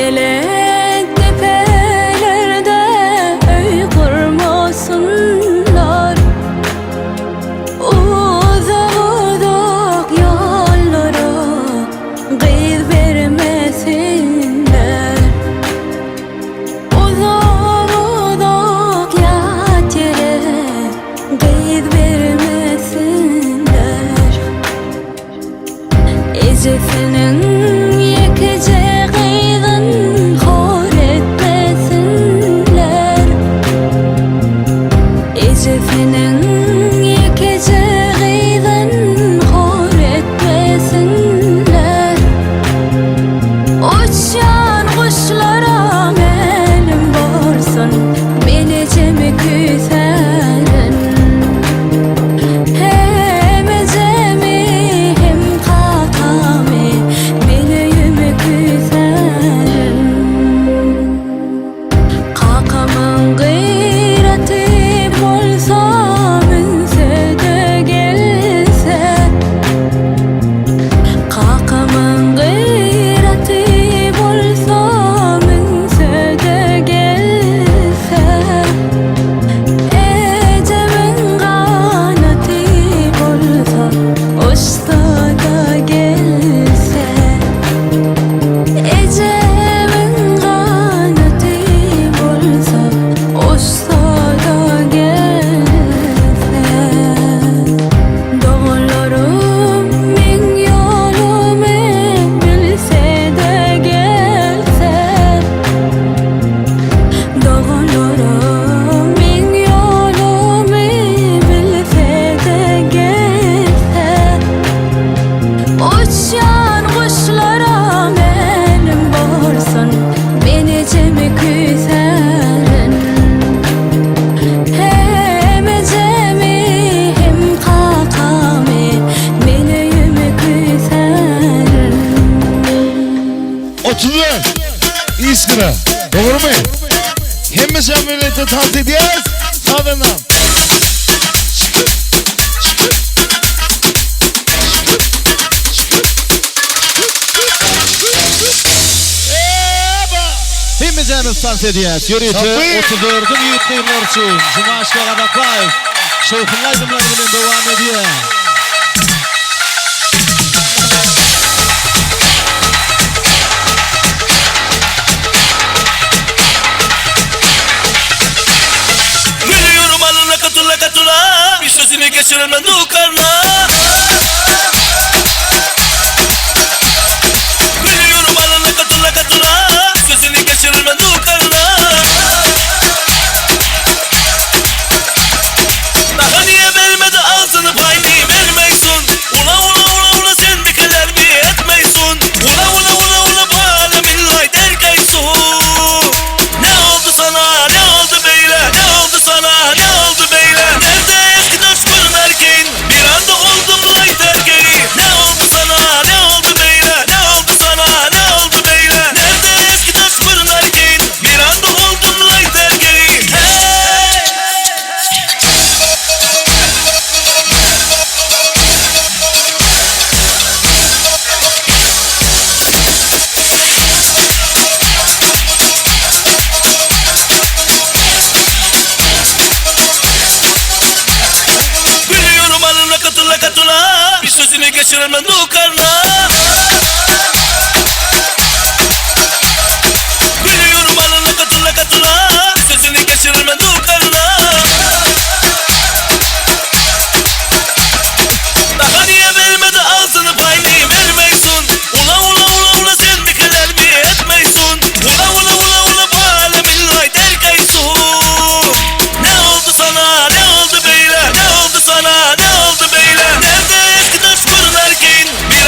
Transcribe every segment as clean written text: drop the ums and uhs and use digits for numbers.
Gelek tepelerde öy kurmasınlar, uzak uzak yollara kız vermesinler. Uzak uzak yerlere kız vermesinler. Ecesinin yekece kızın hor etmesinler. Ecesinin yekece kızın hor etmesinler. Uçan kuşlara melim varsın, beni cemi küserin. Hem cemi hem kakami, beni yüzümü küserin. Kakamın gıyreti bolsa minse de gelse, kakamın gıyreti bolsa minse de gelse, ecemin kanati bolsa uçsa da gelse, ecemin kanati bolsa uçsa da gelse. Doğrularım min yolumu bilse de gelse, doğrularım min yolumu bilse de gelse, uçan kuşlara melim varsın, beni cemi küserin. Hem cemi hem kakami, beni yüzümü küserin. 34 İskra. Doğru mu? Hemimiz birlikte tavsiye ediyoruz. Sağdan. Hemimiz tavsiye ediyoruz. Yürüyüşü Tabii. 34'ün yiğitli yıllar için. Cuma aşkı Kadaklayız. Şeyhullah Cumlar bilen devam ediyor. Biliyorum alına katula katula, bir sözünü geçiremem dukarla. Biliyorum alına katula katula, sözünü geçiremem dukarla. Daha niye vermedi ağzını payını vermeysun? Ula ula ula ula sen bir kadar bir etmeysun. Ula ula ula ula bu alemin lay derkeysun. Ne oldu sana, ne oldu beyle, ne oldu sana, ne oldu beyle? Nerede eski dostun erkeğin, bir anda oldum lay derkeği. Ne oldu sana, ne oldu beyle, ne oldu sana, ne oldu beyle? Nerede eski dostun erkeğin, bir anda oldum lay derkeği. Hey! Biliyorum alına katula katula, bir sözünü geçiremem dukarla. Biliyorum alına katula katula, bir sözünü geçiremem dukarla. Daha niye vermedi ağzını payını vermeysun? Ula ula ula ula sen bir kadar bir etmeysun. Ula ula ula ula bu alemin lay derkeysun. Ne oldu sana, ne oldu beyle, ne oldu sana, ne oldu beyle? Nerede eski dostun erkeğin, bir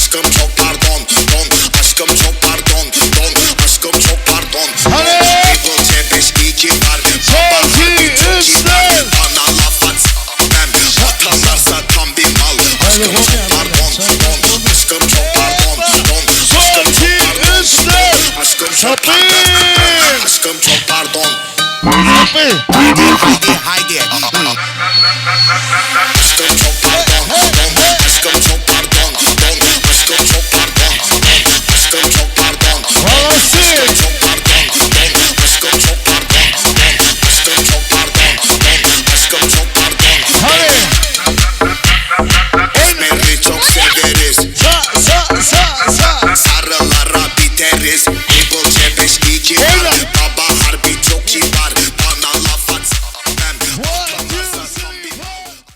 Aşkım çok pardon, don. Aşkım çok pardon, don. Aşkım çok pardon, don. Hadi. People C5 iyi ki var. Baba harbi çok iyi var. Bana laf at ben. Atarlarsa tam bir mal. Aşkım çok pardon, don. Aşkım çok pardon, don. Aşkım çok pardon, don. Aşkım çok pardon. Aşkım çok pardon. Yapmayın. Haydi haydi. Aşkım çok pardon, don. Aşkım çok pardon, don. Aşkım çok pardon, don. Aşkım çok pardon, don. Havası. Aşkım çok pardon, don. Aşkım çok pardon, don. Aşkım çok pardon, don. Aşkım çok pardon, don. Hadi. Esmeri çok severiz. Sa. Sarılara biteriz. People C5 iyi ki var.